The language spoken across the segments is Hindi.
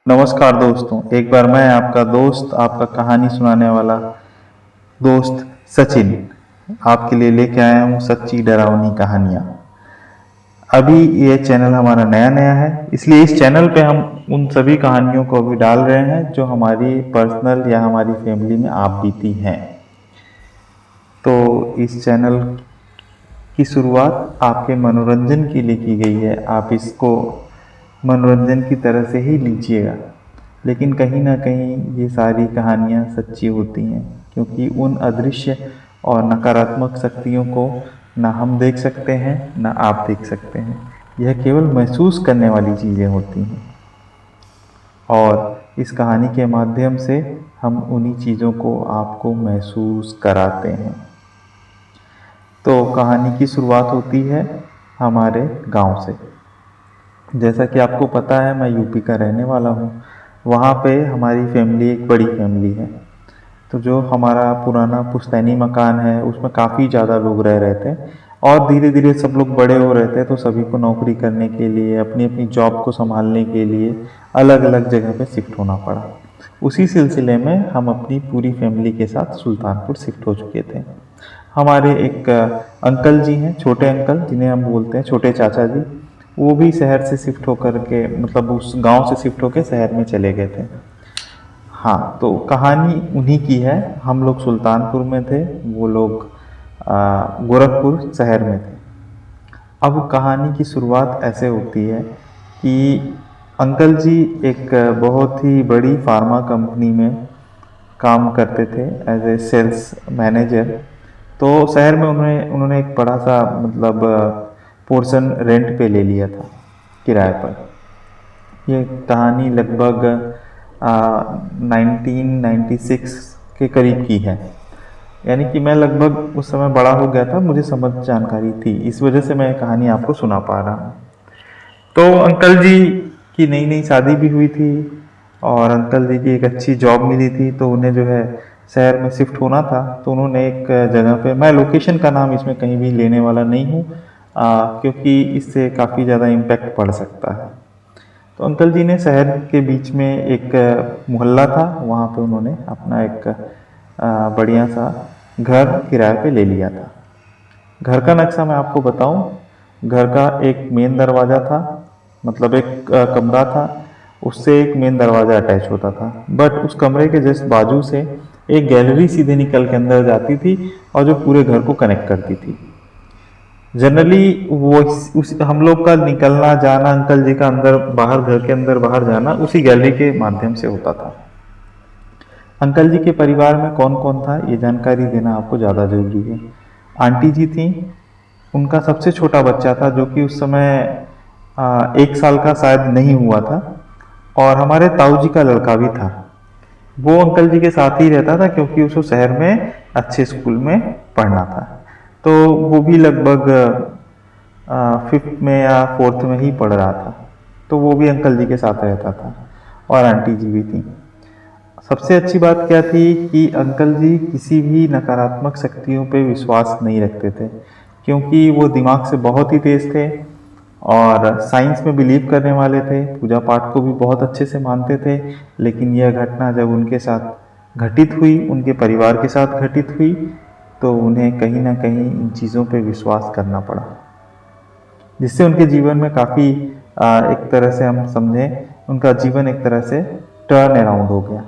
नमस्कार दोस्तों, एक बार मैं आपका दोस्त, आपका कहानी सुनाने वाला दोस्त सचिन आपके लिए लेके आया हूँ सच्ची डरावनी कहानियाँ। अभी ये चैनल हमारा नया नया है, इसलिए इस चैनल पे हम उन सभी कहानियों को अभी डाल रहे हैं जो हमारी पर्सनल या हमारी फैमिली में आप बीती हैं। तो इस चैनल की शुरुआत आपके मनोरंजन के लिए की गई है। आप इसको मनोरंजन की तरह से ही लीजिएगा, लेकिन कहीं ना कहीं ये सारी कहानियाँ सच्ची होती हैं, क्योंकि उन अदृश्य और नकारात्मक शक्तियों को ना हम देख सकते हैं ना आप देख सकते हैं। यह केवल महसूस करने वाली चीज़ें होती हैं, और इस कहानी के माध्यम से हम उन्हीं चीज़ों को आपको महसूस कराते हैं। तो कहानी की शुरुआत होती है हमारे गांव से। जैसा कि आपको पता है, मैं यूपी का रहने वाला हूँ। वहाँ पे हमारी फैमिली एक बड़ी फैमिली है। तो जो हमारा पुराना पुश्तैनी मकान है उसमें काफ़ी ज़्यादा लोग रह रहे थे, और धीरे धीरे सब लोग बड़े हो रहे थे, तो सभी को नौकरी करने के लिए, अपनी अपनी जॉब को संभालने के लिए अलग अलग जगह पे शिफ्ट होना पड़ा। उसी सिलसिले में हम अपनी पूरी फैमिली के साथ सुल्तानपुर शिफ्ट हो चुके थे। हमारे एक अंकल जी हैं, छोटे अंकल जिन्हें हम बोलते हैं छोटे चाचा जी, वो भी शहर से शिफ्ट होकर के, मतलब उस गांव से शिफ्ट होकर शहर में चले गए थे। हाँ, तो कहानी उन्हीं की है। हम लोग सुल्तानपुर में थे, वो लोग गोरखपुर शहर में थे। अब कहानी की शुरुआत ऐसे होती है कि अंकल जी एक बहुत ही बड़ी फार्मा कंपनी में काम करते थे एज ए सेल्स मैनेजर। तो शहर में उन्होंने एक बड़ा सा, मतलब पोर्शन रेंट पे ले लिया था, किराए पर। ये कहानी लगभग 1996 के करीब की है। यानी कि मैं लगभग उस समय बड़ा हो गया था, मुझे समझ जानकारी थी, इस वजह से मैं कहानी आपको सुना पा रहा हूँ। तो अंकल जी की नई नई शादी भी हुई थी, और अंकल जी की एक अच्छी जॉब मिली थी, तो उन्हें जो है शहर में शिफ्ट होना था। तो उन्होंने एक जगह पे, मैं लोकेशन का नाम इसमें कहीं भी लेने वाला नहीं हूँ, क्योंकि इससे काफ़ी ज़्यादा इम्पैक्ट पड़ सकता है। तो अंकल जी ने शहर के बीच में एक मोहल्ला था, वहाँ पे उन्होंने अपना एक बढ़िया सा घर किराए पे ले लिया था। घर का नक्शा मैं आपको बताऊं, घर का एक मेन दरवाज़ा था, मतलब एक कमरा था, उससे एक मेन दरवाज़ा अटैच होता था। बट उस कमरे के जस्ट बाजू से एक गैलरी सीधे निकल के अंदर जाती थी, और जो पूरे घर को कनेक्ट करती थी। जनरली वो हम लोग का निकलना जाना, अंकल जी का अंदर बाहर, घर के अंदर बाहर जाना उसी गैलरी के माध्यम से होता था। अंकल जी के परिवार में कौन कौन था, ये जानकारी देना आपको ज़्यादा जरूरी है। आंटी जी थी, उनका सबसे छोटा बच्चा था जो कि उस समय 1 साल का शायद नहीं हुआ था, और हमारे ताऊ जी का लड़का भी था। वो अंकल जी के साथ ही रहता था, क्योंकि उसको शहर में अच्छे स्कूल में पढ़ना था। तो वो भी लगभग 5th में या 4th में ही पढ़ रहा था, तो वो भी अंकल जी के साथ रहता था, और आंटी जी भी थी। सबसे अच्छी बात क्या थी कि अंकल जी किसी भी नकारात्मक शक्तियों पे विश्वास नहीं रखते थे, क्योंकि वो दिमाग से बहुत ही तेज थे, और साइंस में बिलीव करने वाले थे, पूजा पाठ को भी बहुत अच्छे से मानते थे। लेकिन यह घटना जब उनके साथ घटित हुई, उनके परिवार के साथ घटित हुई, तो उन्हें कहीं ना कहीं इन चीज़ों पे विश्वास करना पड़ा, जिससे उनके जीवन में काफ़ी एक तरह से हम समझें, उनका जीवन एक तरह से टर्न अराउंड हो गया।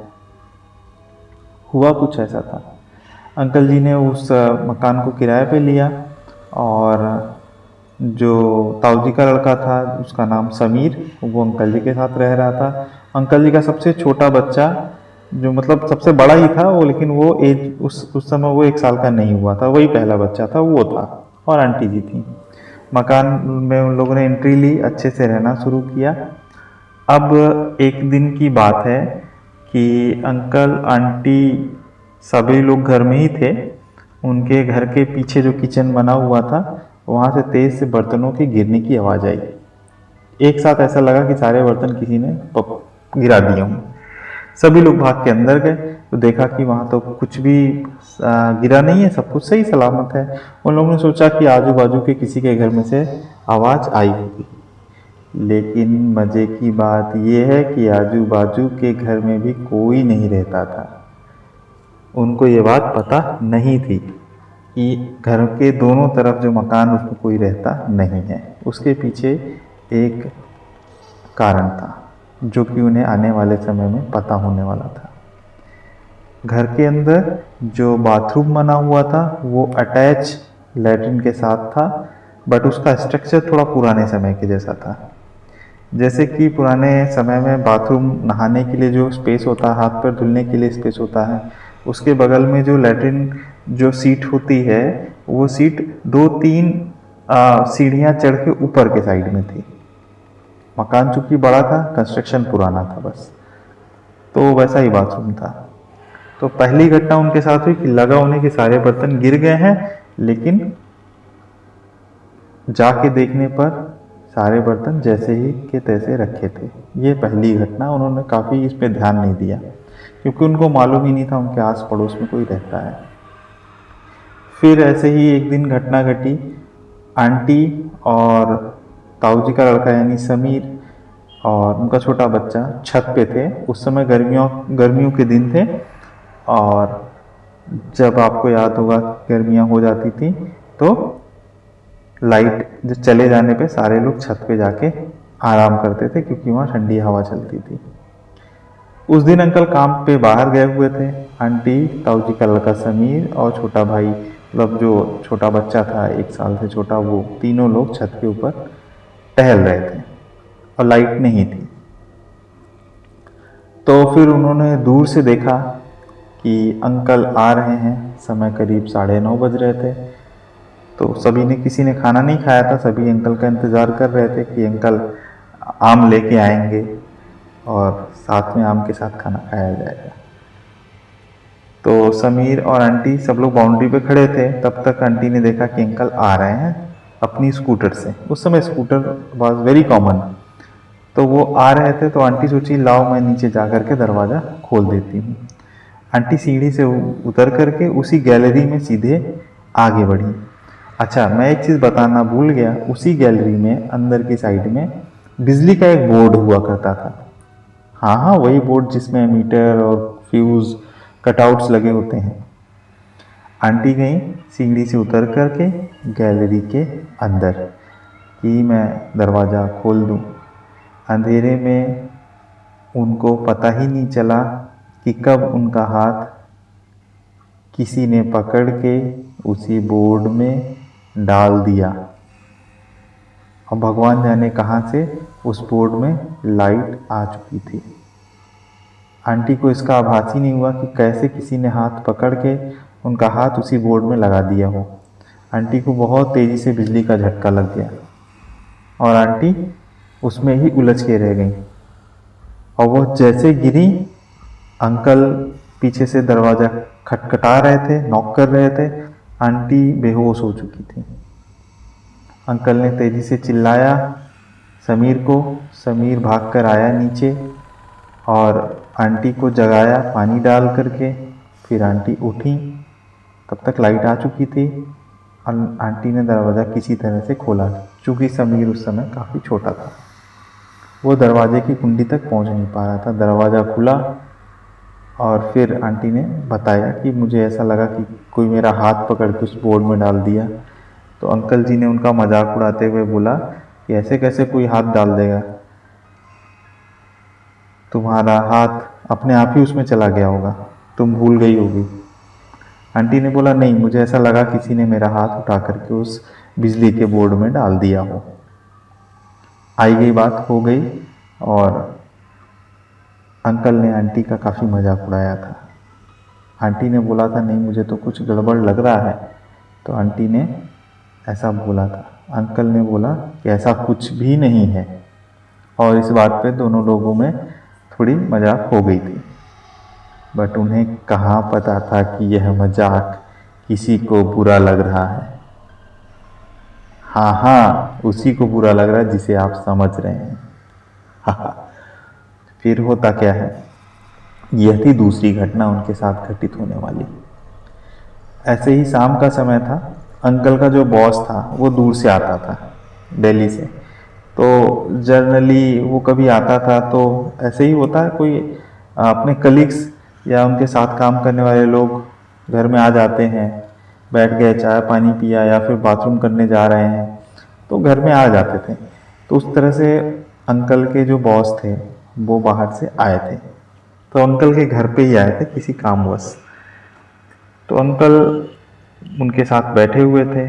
हुआ कुछ ऐसा था, अंकल जी ने उस मकान को किराए पे लिया, और जो ताऊ जी का लड़का था उसका नाम समीर, वो अंकल जी के साथ रह रहा था। अंकल जी का सबसे छोटा बच्चा, जो मतलब सबसे बड़ा ही था वो, लेकिन वो एज उस समय वो 1 साल का नहीं हुआ था, वही पहला बच्चा था, वो था। और आंटी जी थी। मकान में उन लोगों ने एंट्री ली, अच्छे से रहना शुरू किया। अब एक दिन की बात है कि अंकल आंटी सभी लोग घर में ही थे। उनके घर के पीछे जो किचन बना हुआ था, वहाँ से तेज से बर्तनों के गिरने की आवाज़ आई। एक साथ ऐसा लगा कि सारे बर्तन किसी ने गिरा दिए हों। सभी लोग भाग के अंदर गए, तो देखा कि वहाँ तो कुछ भी गिरा नहीं है, सब कुछ सही सलामत है। उन लोगों ने सोचा कि आजू बाजू के किसी के घर में से आवाज़ आई होगी, लेकिन मज़े की बात यह है कि आजू बाजू के घर में भी कोई नहीं रहता था। उनको ये बात पता नहीं थी कि घर के दोनों तरफ जो मकान उसमें कोई रहता नहीं है। उसके पीछे एक कारण था जो कि उन्हें आने वाले समय में पता होने वाला था। घर के अंदर जो बाथरूम बना हुआ था वो अटैच लैट्रिन के साथ था, बट उसका स्ट्रक्चर थोड़ा पुराने समय के जैसा था। जैसे कि पुराने समय में बाथरूम नहाने के लिए जो स्पेस होता है, हाथ पैर धुलने के लिए स्पेस होता है, उसके बगल में जो लैट्रिन जो सीट होती है वो सीट 2-3 सीढ़ियाँ चढ़ के ऊपर के साइड में थी। मकान चूंकि बड़ा था, कंस्ट्रक्शन पुराना था बस, तो वैसा ही बाथरूम था। तो पहली घटना उनके साथ हुई कि लगा उन्हें कि सारे बर्तन गिर गए हैं, लेकिन जाके देखने पर सारे बर्तन जैसे ही के तैसे रखे थे। ये पहली घटना। उन्होंने काफ़ी इस पे ध्यान नहीं दिया क्योंकि उनको मालूम ही नहीं था उनके आस पड़ोस में कोई रहता है। फिर ऐसे ही एक दिन घटना घटी। आंटी और ताऊ जी का लड़का यानी समीर और उनका छोटा बच्चा छत पे थे। उस समय गर्मियों के दिन थे, और जब आपको याद होगा गर्मियाँ हो जाती थी तो लाइट जब चले जाने पे सारे लोग छत पे जाके आराम करते थे क्योंकि वहाँ ठंडी हवा चलती थी। उस दिन अंकल काम पे बाहर गए हुए थे। आंटी, ताऊ जी का लड़का समीर और छोटा भाई, मतलब जो छोटा बच्चा था 1 साल से छोटा, वो तीनों लोग छत के ऊपर टहल रहे थे और लाइट नहीं थी। तो फिर उन्होंने दूर से देखा कि अंकल आ रहे हैं। समय करीब 9:30 बज रहे थे। तो सभी ने, किसी ने खाना नहीं खाया था, सभी अंकल का इंतज़ार कर रहे थे कि अंकल आम लेके आएंगे और साथ में आम के साथ खाना खाया जाएगा। तो समीर और आंटी सब लोग बाउंड्री पे खड़े थे। तब तक आंटी ने देखा कि अंकल आ रहे हैं अपनी स्कूटर से। उस समय स्कूटर वॉज वेरी कॉमन। तो वो आ रहे थे तो आंटी सोची लाओ मैं नीचे जा करके दरवाज़ा खोल देती हूँ। आंटी सीढ़ी से उतर करके उसी गैलरी में सीधे आगे बढ़ी। अच्छा, मैं एक चीज़ बताना भूल गया, उसी गैलरी में अंदर की साइड में बिजली का एक बोर्ड हुआ करता था। हाँ हाँ, वही बोर्ड जिसमें मीटर और फ्यूज़ कटआउट्स लगे होते हैं। आंटी गई सीढ़ी से उतर करके गैलरी के अंदर कि मैं दरवाज़ा खोल दूँ। अंधेरे में उनको पता ही नहीं चला कि कब उनका हाथ किसी ने पकड़ के उसी बोर्ड में डाल दिया, और भगवान जाने कहाँ से उस बोर्ड में लाइट आ चुकी थी। आंटी को इसका आभास ही नहीं हुआ कि कैसे किसी ने हाथ पकड़ के उनका हाथ उसी बोर्ड में लगा दिया हो। आंटी को बहुत तेज़ी से बिजली का झटका लग गया और आंटी उसमें ही उलझ के रह गई। और वो जैसे गिरी, अंकल पीछे से दरवाज़ा खटखटा रहे थे, नॉक कर रहे थे। आंटी बेहोश हो चुकी थी। अंकल ने तेज़ी से चिल्लाया समीर को। समीर भागकर आया नीचे और आंटी को जगाया पानी डाल करके। फिर आंटी उठी, तब तक लाइट आ चुकी थी। आंटी ने दरवाज़ा किसी तरह से खोला। चूँकि समीर उस समय काफ़ी छोटा था, वो दरवाजे की कुंडी तक पहुंच नहीं पा रहा था। दरवाज़ा खुला और फिर आंटी ने बताया कि मुझे ऐसा लगा कि कोई मेरा हाथ पकड़ के उस बोर्ड में डाल दिया। तो अंकल जी ने उनका मजाक उड़ाते हुए बोला कि ऐसे कैसे कोई हाथ डाल देगा, तुम्हारा हाथ अपने आप ही उसमें चला गया होगा, तुम भूल गई होगी। आंटी ने बोला नहीं, मुझे ऐसा लगा किसी ने मेरा हाथ उठा करके उस बिजली के बोर्ड में डाल दिया हो। आई गई बात हो गई और अंकल ने आंटी का काफ़ी मजाक उड़ाया था। आंटी ने बोला था नहीं मुझे तो कुछ गड़बड़ लग रहा है, तो आंटी ने ऐसा बोला था। अंकल ने बोला कि ऐसा कुछ भी नहीं है, और इस बात पे दोनों लोगों में थोड़ी मजाक हो गई थी। बट उन्हें कहाँ पता था कि यह मजाक किसी को बुरा लग रहा है। हाँ हाँ, उसी को बुरा लग रहा है जिसे आप समझ रहे हैं। हाँ, फिर होता क्या है, यह थी दूसरी घटना उनके साथ घटित होने वाली। ऐसे ही शाम का समय था। अंकल का जो बॉस था वो दूर से आता था, दिल्ली से। तो जनरली वो कभी आता था तो ऐसे ही होता है, कोई अपने कलीग्स या उनके साथ काम करने वाले लोग घर में आ जाते हैं, बैठ गए, चाय पानी पिया या फिर बाथरूम करने जा रहे हैं तो घर में आ जाते थे। तो उस तरह से अंकल के जो बॉस थे वो बाहर से आए थे, तो अंकल के घर पे ही आए थे किसी कामवश। तो अंकल उनके साथ बैठे हुए थे,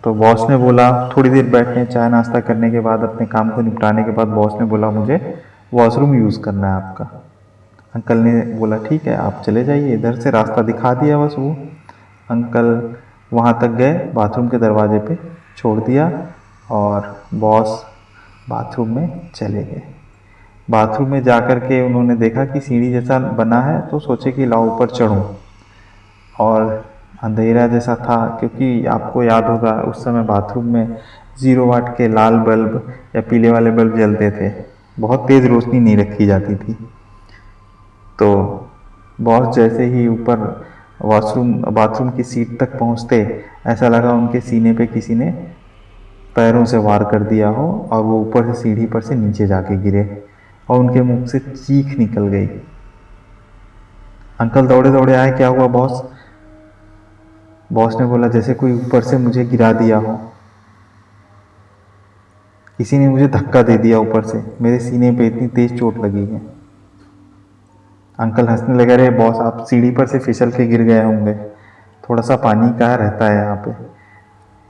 तो बॉस ने बोला थोड़ी देर बैठने, चाय नाश्ता करने के बाद, अपने काम को निपटाने के बाद बॉस ने बोला मुझे वॉशरूम यूज़ करना है आपका। अंकल ने बोला ठीक है आप चले जाइए, इधर से रास्ता दिखा दिया बस वो। अंकल वहाँ तक गए, बाथरूम के दरवाजे पे छोड़ दिया और बॉस बाथरूम में चले गए। बाथरूम में जाकर के उन्होंने देखा कि सीढ़ी जैसा बना है, तो सोचे कि लाओ ऊपर चढ़ूं, और अंधेरा जैसा था क्योंकि आपको याद होगा उस समय बाथरूम में 0 वाट के लाल बल्ब या पीले वाले बल्ब जलते थे, बहुत तेज़ रोशनी नहीं रखी जाती थी। तो बॉस जैसे ही ऊपर बाथरूम की सीट तक पहुंचते, ऐसा लगा उनके सीने पे किसी ने पैरों से वार कर दिया हो और वो ऊपर से सीढ़ी पर से नीचे जाके गिरे और उनके मुंह से चीख निकल गई। अंकल दौड़े दौड़े आए, क्या हुआ बॉस? बॉस ने बोला जैसे कोई ऊपर से मुझे गिरा दिया हो, किसी ने मुझे धक्का दे दिया ऊपर से, मेरे सीने पे इतनी तेज चोट लगी है। अंकल हंसने लगे, अरे बॉस आप सीढ़ी पर से फिसल के गिर गए होंगे, थोड़ा सा पानी का रहता है यहाँ पे।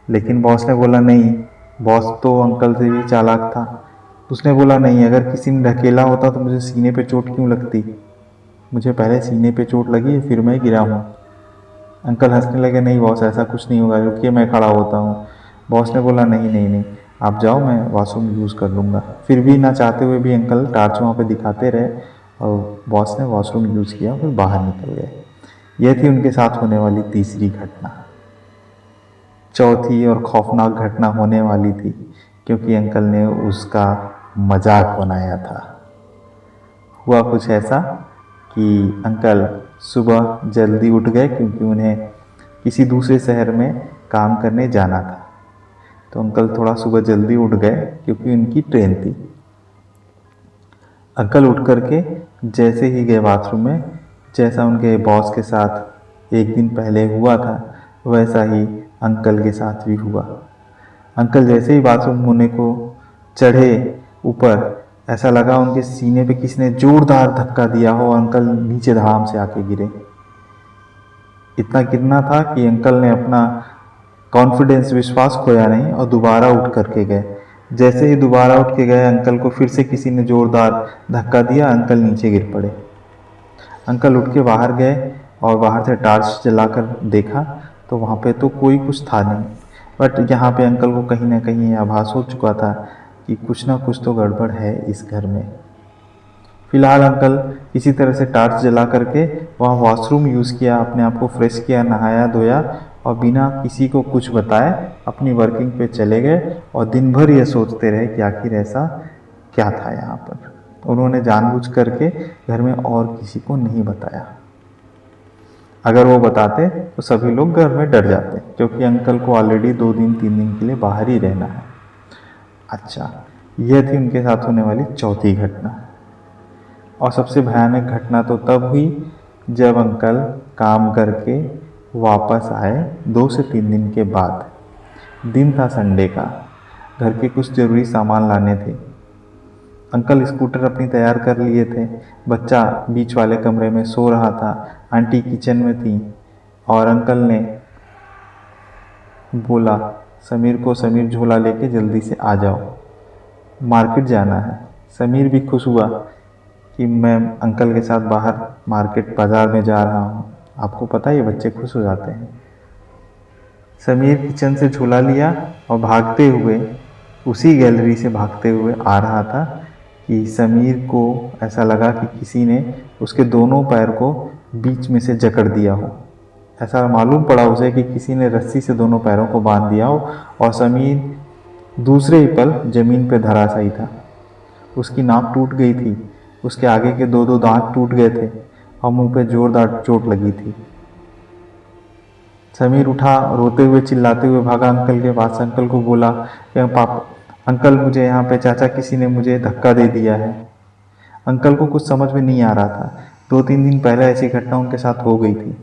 लेकिन बॉस ने बोला नहीं, बॉस तो अंकल से भी चालाक था। उसने बोला नहीं, अगर किसी ने ढकेला होता तो मुझे सीने पे चोट क्यों लगती, मुझे पहले सीने पे चोट लगी फिर मैं गिरा हूँ। अंकल हंसने लगे, नहीं बॉस ऐसा कुछ नहीं होगा, रुकिए मैं खड़ा होता हूँ। बॉस ने बोला नहीं नहीं नहीं, आप जाओ मैं वॉशरूम यूज़ कर लूँगा। फिर भी ना चाहते हुए भी अंकल टार्च वहाँ पे दिखाते रहे और बॉस ने वॉशरूम यूज़ किया फिर बाहर निकल गए। यह थी उनके साथ होने वाली तीसरी घटना। चौथी और खौफनाक घटना होने वाली थी क्योंकि अंकल ने उसका मजाक बनाया था। हुआ कुछ ऐसा कि अंकल सुबह जल्दी उठ गए क्योंकि उन्हें किसी दूसरे शहर में काम करने जाना था। तो अंकल थोड़ा सुबह जल्दी उठ गए क्योंकि उनकी ट्रेन थी। अंकल उठ करके जैसे ही गए बाथरूम में, जैसा उनके बॉस के साथ एक दिन पहले हुआ था वैसा ही अंकल के साथ भी हुआ। अंकल जैसे ही बाथरूम होने को चढ़े ऊपर, ऐसा लगा उनके सीने पे किसी ने जोरदार धक्का दिया हो और अंकल नीचे धड़ाम से आके गिरे। इतना गिरना था कि अंकल ने अपना कॉन्फिडेंस, विश्वास खोया नहीं और दोबारा उठ करके गए। जैसे ही दोबारा उठ के गए, अंकल को फिर से किसी ने जोरदार धक्का दिया, अंकल नीचे गिर पड़े। अंकल उठ के बाहर गए और बाहर से टार्च जलाकर देखा तो वहाँ पे तो कोई कुछ था नहीं, बट यहाँ पे अंकल को कहीं ना कहीं आभास हो चुका था कि कुछ ना कुछ तो गड़बड़ है इस घर में। फिलहाल अंकल किसी तरह से टार्च जला करके वहाँ वॉशरूम यूज़ किया, अपने आप को फ्रेश किया, नहाया धोया और बिना किसी को कुछ बताए अपनी वर्किंग पे चले गए और दिन भर ये सोचते रहे कि आखिर ऐसा क्या था यहाँ पर। उन्होंने जानबूझ करके घर में और किसी को नहीं बताया। अगर वो बताते तो सभी लोग घर में डर जाते क्योंकि अंकल को ऑलरेडी 2 दिन 3 दिन के लिए बाहर ही रहना है। अच्छा, यह थी उनके साथ होने वाली चौथी घटना। और सबसे भयानक घटना तो तब हुई जब अंकल काम करके वापस आए 2 से 3 दिन के बाद। दिन था संडे का, घर के कुछ ज़रूरी सामान लाने थे। अंकल स्कूटर अपनी तैयार कर लिए थे, बच्चा बीच वाले कमरे में सो रहा था, आंटी किचन में थी और अंकल ने बोला समीर को, समीर झोला लेके जल्दी से आ जाओ, मार्केट जाना है। समीर भी खुश हुआ कि मैं अंकल के साथ बाहर मार्केट बाज़ार में जा रहा हूँ। आपको पता है ये बच्चे खुश हो जाते हैं। समीर किचन से झोला लिया और भागते हुए, उसी गैलरी से भागते हुए आ रहा था कि समीर को ऐसा लगा कि किसी ने उसके दोनों पैर को बीच में से जकड़ दिया हो। ऐसा मालूम पड़ा उसे कि किसी ने रस्सी से दोनों पैरों को बांध दिया हो और समीर दूसरे ही पल जमीन पर धराशायी था। उसकी नाक टूट गई थी, उसके आगे के 2 दांत टूट गए थे और मुंह पे जोरदार चोट लगी थी। समीर उठा, रोते हुए चिल्लाते हुए भागा अंकल के पास। अंकल को बोला अंकल मुझे यहाँ पे चाचा किसी ने मुझे धक्का दे दिया है। अंकल को कुछ समझ में नहीं आ रहा था। 2-3 दिन पहले ऐसी घटना उनके साथ हो गई थी।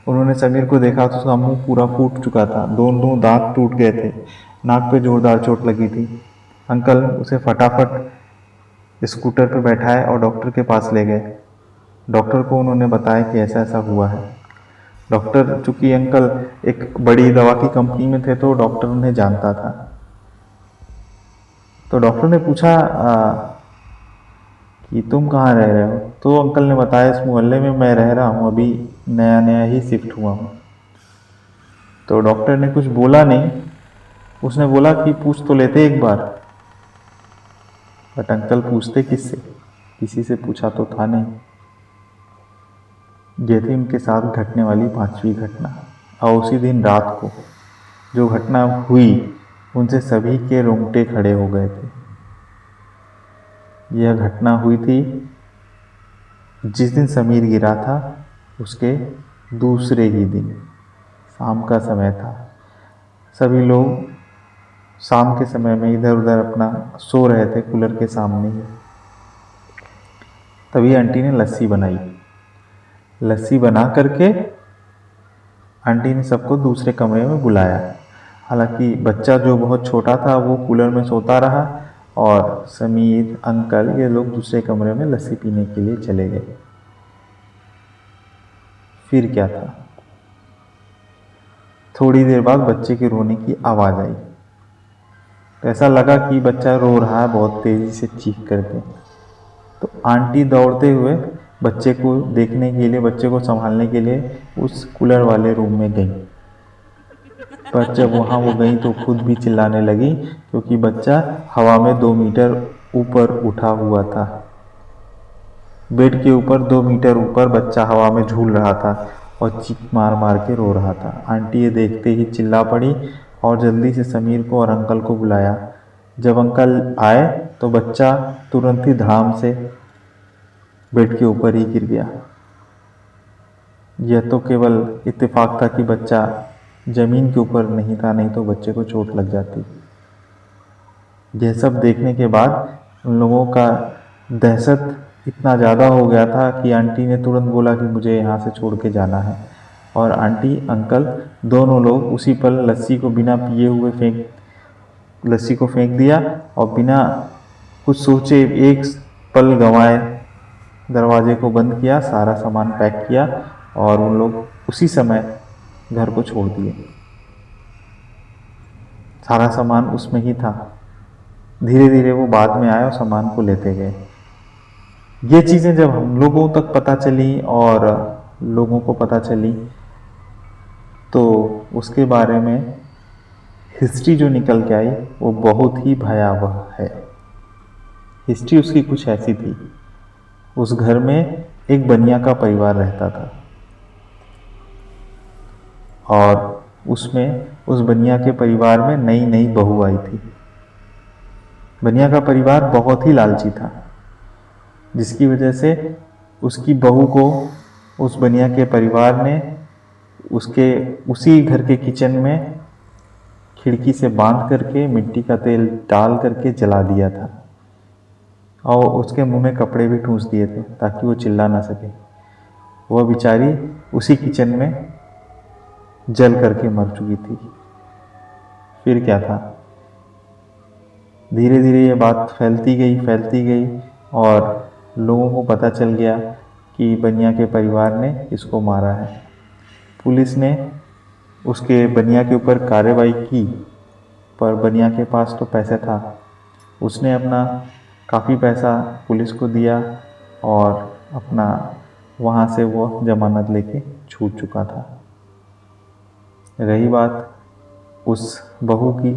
उन्होंने समीर को देखा तो उसका मुंह पूरा फूट चुका था, दोनों दांत टूट गए थे, नाक पे जोरदार चोट लगी थी। अंकल उसे फटाफट स्कूटर पर बैठाए और डॉक्टर के पास ले गए। डॉक्टर को उन्होंने बताया कि ऐसा ऐसा हुआ है। डॉक्टर, चूंकि अंकल एक बड़ी दवा की कंपनी में थे तो डॉक्टर उन्हें जानता था। तो डॉक्टर ने पूछा कि तुम कहाँ रह रहे हो? तो अंकल ने बताया, इस मोहल्ले में मैं रह रहा हूँ, अभी नया नया ही शिफ्ट हुआ हूँ। तो डॉक्टर ने कुछ बोला नहीं। उसने बोला कि पूछ तो लेते एक बार। बट अंकल पूछते किससे? किसी से पूछा तो था नहीं। ये थी उनके साथ घटने वाली 5वीं घटना। और उसी दिन रात को जो घटना हुई उनसे सभी के रोंगटे खड़े हो गए थे। यह घटना हुई थी जिस दिन समीर गिरा था, उसके दूसरे ही दिन शाम का समय था। सभी लोग शाम के समय में इधर उधर अपना सो रहे थे कूलर के सामने ही। तभी आंटी ने लस्सी बनाई। लस्सी बना करके आंटी ने सबको दूसरे कमरे में बुलाया। हालांकि बच्चा जो बहुत छोटा था वो कूलर में सोता रहा और समीर, अंकल, ये लोग दूसरे कमरे में लस्सी पीने के लिए चले गए। फिर क्या था, थोड़ी देर बाद बच्चे के रोने की आवाज़ आई। तो ऐसा लगा कि बच्चा रो रहा है बहुत तेज़ी से चीख करके। तो आंटी दौड़ते हुए बच्चे को देखने के लिए, बच्चे को संभालने के लिए उस कूलर वाले रूम में गई। पर जब वहाँ वो गई तो खुद भी चिल्लाने लगी क्योंकि बच्चा हवा में 2 मीटर ऊपर उठा हुआ था। बेड के ऊपर 2 मीटर ऊपर बच्चा हवा में झूल रहा था और चीख मार मार के रो रहा था। आंटी ये देखते ही चिल्ला पड़ी और जल्दी से समीर को और अंकल को बुलाया। जब अंकल आए तो बच्चा तुरंत ही धड़ाम से बेड के ऊपर ही गिर गया। यह तो केवल इत्तेफाक था कि बच्चा जमीन के ऊपर नहीं था, नहीं तो बच्चे को चोट लग जाती। यह सब देखने के बाद उन लोगों का दहशत इतना ज़्यादा हो गया था कि आंटी ने तुरंत बोला कि मुझे यहाँ से छोड़ के जाना है। और आंटी, अंकल दोनों लोग उसी पल लस्सी को बिना पिए हुए लस्सी को फेंक दिया और बिना कुछ सोचे, एक पल गंवाए, दरवाजे को बंद किया, सारा सामान पैक किया और उन लोग उसी समय घर को छोड़ दिए। सारा सामान उसमें ही था। धीरे धीरे वो बाद में आए और सामान को लेते गए। ये चीज़ें जब हम लोगों तक पता चली और लोगों को पता चली तो उसके बारे में हिस्ट्री जो निकल के आई वो बहुत ही भयावह है। हिस्ट्री उसकी कुछ ऐसी थी। उस घर में एक बनिया का परिवार रहता था और उसमें उस बनिया के परिवार में नई नई बहू आई थी। बनिया का परिवार बहुत ही लालची था, जिसकी वजह से उसकी बहू को उस बनिया के परिवार ने उसके उसी घर के किचन में खिड़की से बांध करके मिट्टी का तेल डाल करके जला दिया था और उसके मुंह में कपड़े भी ठूंस दिए थे ताकि वो चिल्ला ना सके। वह बेचारी उसी किचन में जल करके मर चुकी थी। फिर क्या था, धीरे धीरे ये बात फैलती गई और लोगों को पता चल गया कि बनिया के परिवार ने इसको मारा है। पुलिस ने उसके बनिया के ऊपर कार्रवाई की, पर बनिया के पास तो पैसा था। उसने अपना काफ़ी पैसा पुलिस को दिया और अपना वहाँ से वो जमानत लेके छूट चुका था। रही बात उस बहू की,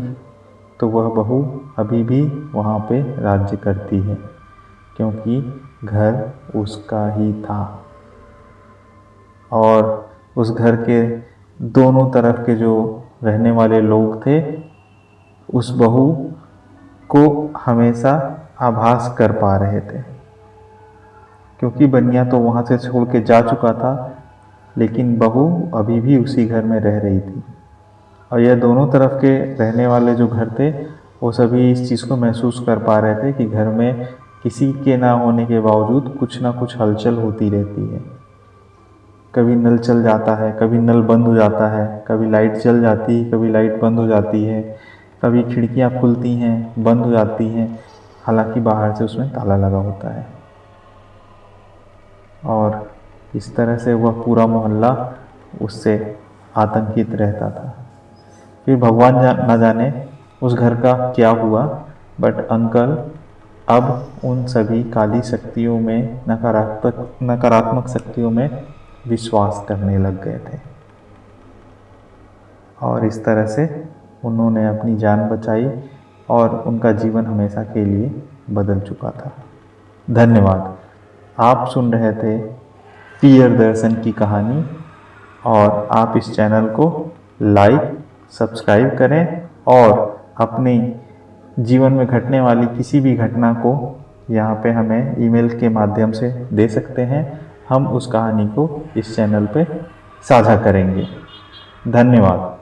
तो वह बहू अभी भी वहाँ पे राज्य करती है क्योंकि घर उसका ही था और उस घर के दोनों तरफ के जो रहने वाले लोग थे उस बहू को हमेशा आभास कर पा रहे थे क्योंकि बनिया तो वहाँ से छोड़ के जा चुका था, लेकिन बहू अभी भी उसी घर में रह रही थी। और यह दोनों तरफ के रहने वाले जो घर थे वो सभी इस चीज़ को महसूस कर पा रहे थे कि घर में किसी के ना होने के बावजूद कुछ ना कुछ हलचल होती रहती है। कभी नल चल जाता है, कभी नल बंद हो जाता है, कभी लाइट चल जाती है, कभी लाइट बंद हो जाती है, कभी खिड़कियाँ खुलती हैं, बंद हो जाती हैं, हालांकि बाहर से उसमें ताला लगा होता है। और इस तरह से वह पूरा मोहल्ला उससे आतंकित रहता था। फिर भगवान ना जाने उस घर का क्या हुआ, बट अंकल अब उन सभी काली शक्तियों में, नकारात्मक शक्तियों में विश्वास करने लग गए थे। और इस तरह से उन्होंने अपनी जान बचाई और उनका जीवन हमेशा के लिए बदल चुका था। धन्यवाद। आप सुन रहे थे प्रियदर्शन की कहानी, और आप इस चैनल को लाइक, सब्सक्राइब करें और अपने जीवन में घटने वाली किसी भी घटना को यहाँ पे हमें ईमेल के माध्यम से दे सकते हैं। हम उस कहानी को इस चैनल पे साझा करेंगे। धन्यवाद।